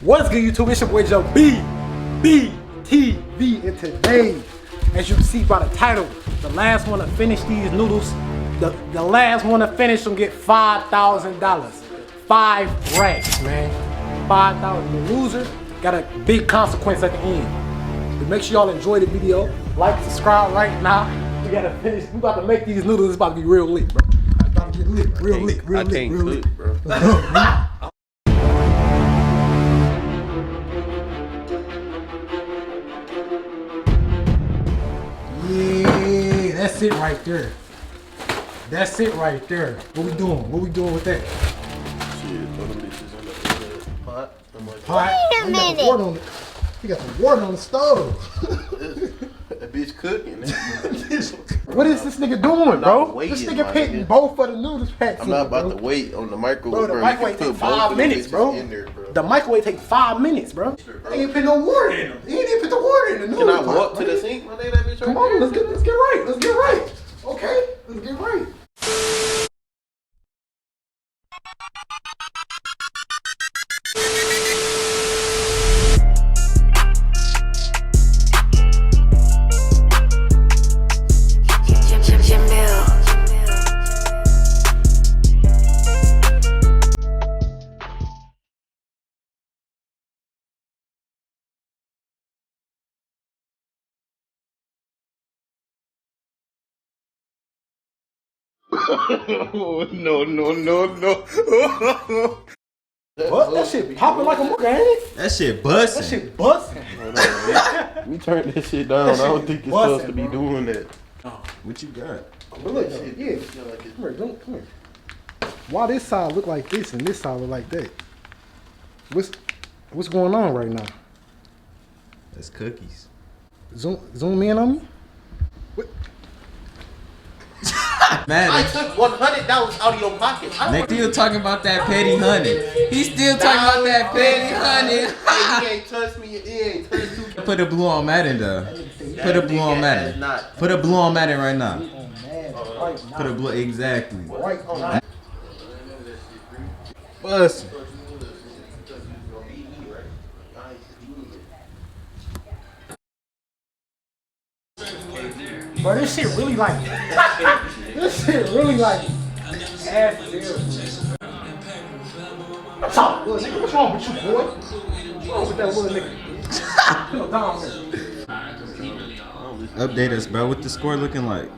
What's good, YouTube? It's your boy Jabibi Tv, and today, as you can see by the title, the last one to finish these noodles, the last one to finish them get $5,000. 5 racks, man. 5,000. The loser got a big consequence at the end. But make sure y'all enjoy the video. Like, subscribe right now. We gotta finish. We about to make these noodles. It's about to be real lit, bro. It's about to get lit, real lit, real lit, bro. Yeah, that's it right there. That's it right there. What we doing? What we doing with that? Shit, throw them bitches in the pot. Wait a minute. He got some water on the stove. That bitch cooking. What is this nigga doing, bro? This nigga putting both of the noodles packs. I'm not about to wait on the microwave. Bro, the microwave take 5 minutes, bro. The microwave take 5 minutes, bro. He ain't put no water in them. He ain't put the water in the noodles. Can I walk to the sink? That bitch Come on, let's get right. Let's get right. Okay, let's get right. No. What? That shit popping like a mother, ain't it? That shit busting. That shit busting. Let me turn this shit down. I don't think you're supposed to be doing that. What you got? But look, yeah. Come here. Why this side look like this and this side look like that? What's going on right now? That's cookies. Zoom in on me. What? Man, I took $100 out of your pocket. they still talking about that petty honey. He's still talking about that petty honey. He ain't touched me. He ain't touched you. Put a blue on Madden though. Put a blue on Madden. Put a blue on Madden right now. Put a blue, exactly. Busting. Bro, this shit really like this shit really like ass zero. What's up, little nigga? What's wrong with you, boy? What's wrong with that little nigga? Come down here. Update us, bro. What the score looking like?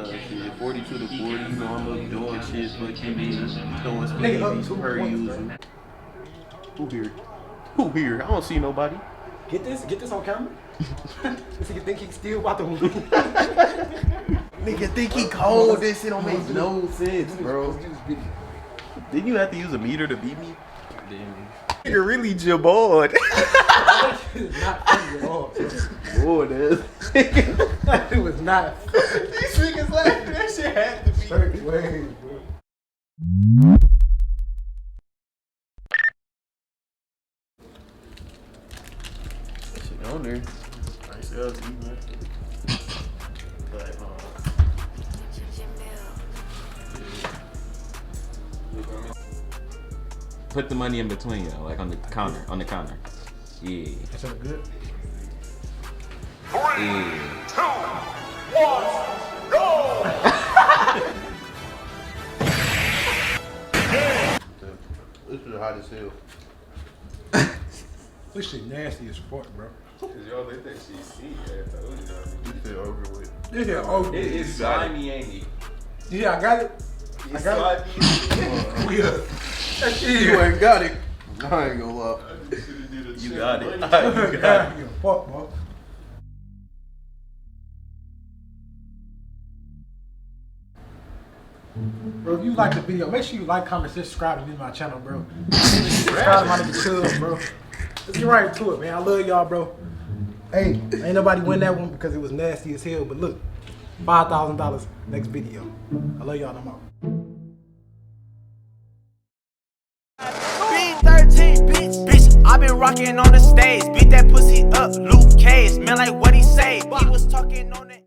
Shit, 42 to 40. You know I'm up doing shit, but throwing Nigga, speed per usual. Who here? I don't see nobody. Get this on camera. This nigga think he still about to Nigga think he cold. This shit don't make no sense, bro. Didn't you have to use a meter to beat me? Nigga really jabored. It's not funny at all. Boy, it is. It was not. These niggas laughing. That shit had to be. Certain ways, bro. That shit on there. Nice ass, man. Put the money in between you, like on the counter. Yeah. That sound good. 3, Yeah. 2, 1, go! This is hot as hell. This shit nasty as fuck, bro. Cause y'all let that shit see. I told y'all. You feel over with. This shit over. It is slimy, ain't it? Yeah, I got it. I got it. You ain't got it. I ain't gonna lie. You got it. You got it. Fuck, bro. Bro, if you like the video, make sure you like, comment, subscribe to my channel, bro. Subscribe to my nigga Chub, bro. Let's get right to it, man. I love y'all, bro. Hey, ain't nobody win that one because it was nasty as hell, but look, $5,000 next video. I love y'all no more. B13, bitch, I been rocking on the stage. Beat that pussy up, Luke Cage. Man, like what he say? He was talking on the